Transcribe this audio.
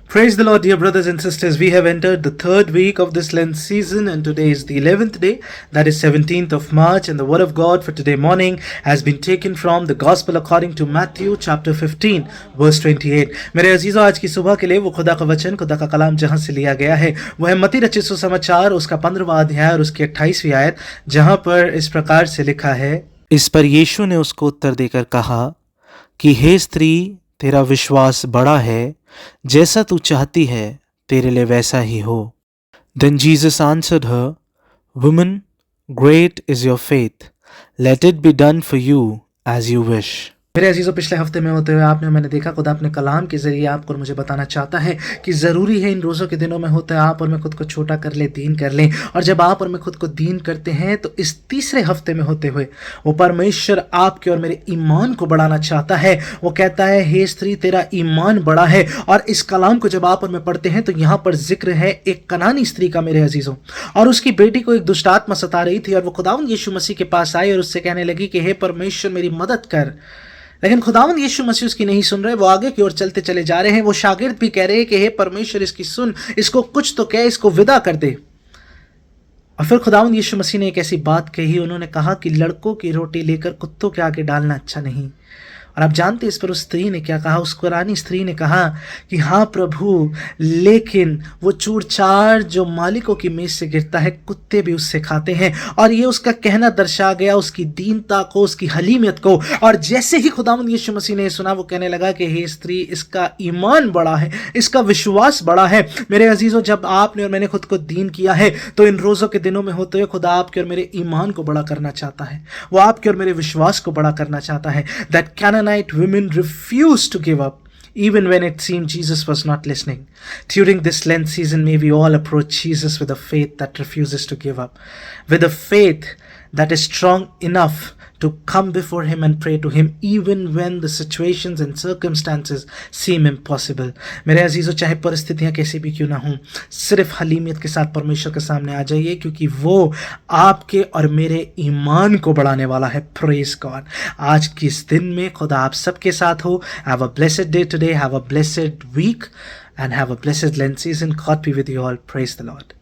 Praise the Lord, dear brothers and sisters. We have entered the third week of this Lent season, and today is the 11th day, that is 17th of March, and the word of God for today morning has been taken from the Gospel according to Matthew chapter 15, verse 28. मेरे अजीजों, आज की सुबह के लिए वो खुदा का वचन, खुदा का कलाम जहां से लिया गया है वो है मत्ती रचित सुसमाचार, उसका 15वां अध्याय और उसकी 28वीं आयत, जहां पर इस प्रकार से लिखा है। इस पर यीशु ने उसको उत्तर देकर कहा कि हे स्त्री, तेरा विश्वास बड़ा है, जैसा तू चाहती है तेरे लिए वैसा ही हो। Then Jesus answered her, Woman, great is your faith. Let it be done for you as you wish. मेरे अजीजों, पिछले हफ्ते में होते हुए आपने मैंने देखा खुदा अपने कलाम के जरिए आपको और मुझे बताना चाहता है कि ज़रूरी है इन रोज़ों के दिनों में होता है आप और मैं खुद को छोटा कर ले, दीन कर लें। और जब आप और मैं खुद को दीन करते हैं तो इस तीसरे हफ्ते में होते हुए वो परमेश्वर आपके और मेरे ईमान को बढ़ाना चाहता है। वो कहता है, हे स्त्री, तेरा ईमान बड़ा है। और इस कलाम को जब आप और मैं पढ़ते हैं तो यहाँ पर जिक्र है एक कनानी स्त्री का, मेरे अजीजों, और उसकी बेटी को एक दुष्ट आत्मा सता रही थी और वो खुदावंद यीशु मसीह के पास आई और उससे कहने लगी कि हे परमेश्वर, मेरी मदद कर। लेकिन खुदावंद यीशु मसीह उसकी नहीं सुन रहे, वो आगे की ओर चलते चले जा रहे हैं। वो शागिर्द भी कह रहे हैं कि हे परमेश्वर, इसकी सुन, इसको कुछ तो कह, इसको विदा कर दे। और फिर खुदावंद यीशु मसीह ने एक ऐसी बात कही, उन्होंने कहा कि लड़कों की रोटी लेकर कुत्तों के आगे डालना अच्छा नहीं। और आप जानते हैं इस पर उस स्त्री ने क्या कहा? उस कुरानी स्त्री ने कहा कि हाँ प्रभु, लेकिन वो चूर चार जो मालिकों की मेज से गिरता है, कुत्ते भी उससे खाते हैं। और ये उसका कहना दर्शा गया उसकी दीनता को, उसकी हलीमियत को। और जैसे ही खुदावंद यीशु मसीह ने सुना, वो कहने लगा कि हे स्त्री, इसका ईमान बड़ा है, इसका विश्वास बड़ा है। मेरे अजीजों, जब आपने और मैंने खुद को दीन किया है तो इन रोज़ों के दिनों में होते हुए खुदा आपके और मेरे ईमान को बड़ा करना चाहता है। वो आपके और मेरे विश्वास को बड़ा करना चाहता है। That Canaanite women refused to give up even when it seemed Jesus was not listening. During this Lent season, may we all approach Jesus with a faith that refuses to give up, with a faith that is strong enough to come before him and pray to him even when the situations and circumstances seem impossible. मेरे अजीजों, चाहे परिस्थितियां कैसी भी क्यों ना हों, सिर्फ हलीमियत के साथ परमेश्वर के सामने आ जाइए, क्योंकि वो आपके और मेरे ईमान को बढ़ाने वाला है। Praise God. आज के इस दिन में खुदा आप सबके साथ हो। Have a blessed day today, have a blessed week, and have a blessed Lent season. God be with you all. Praise the Lord.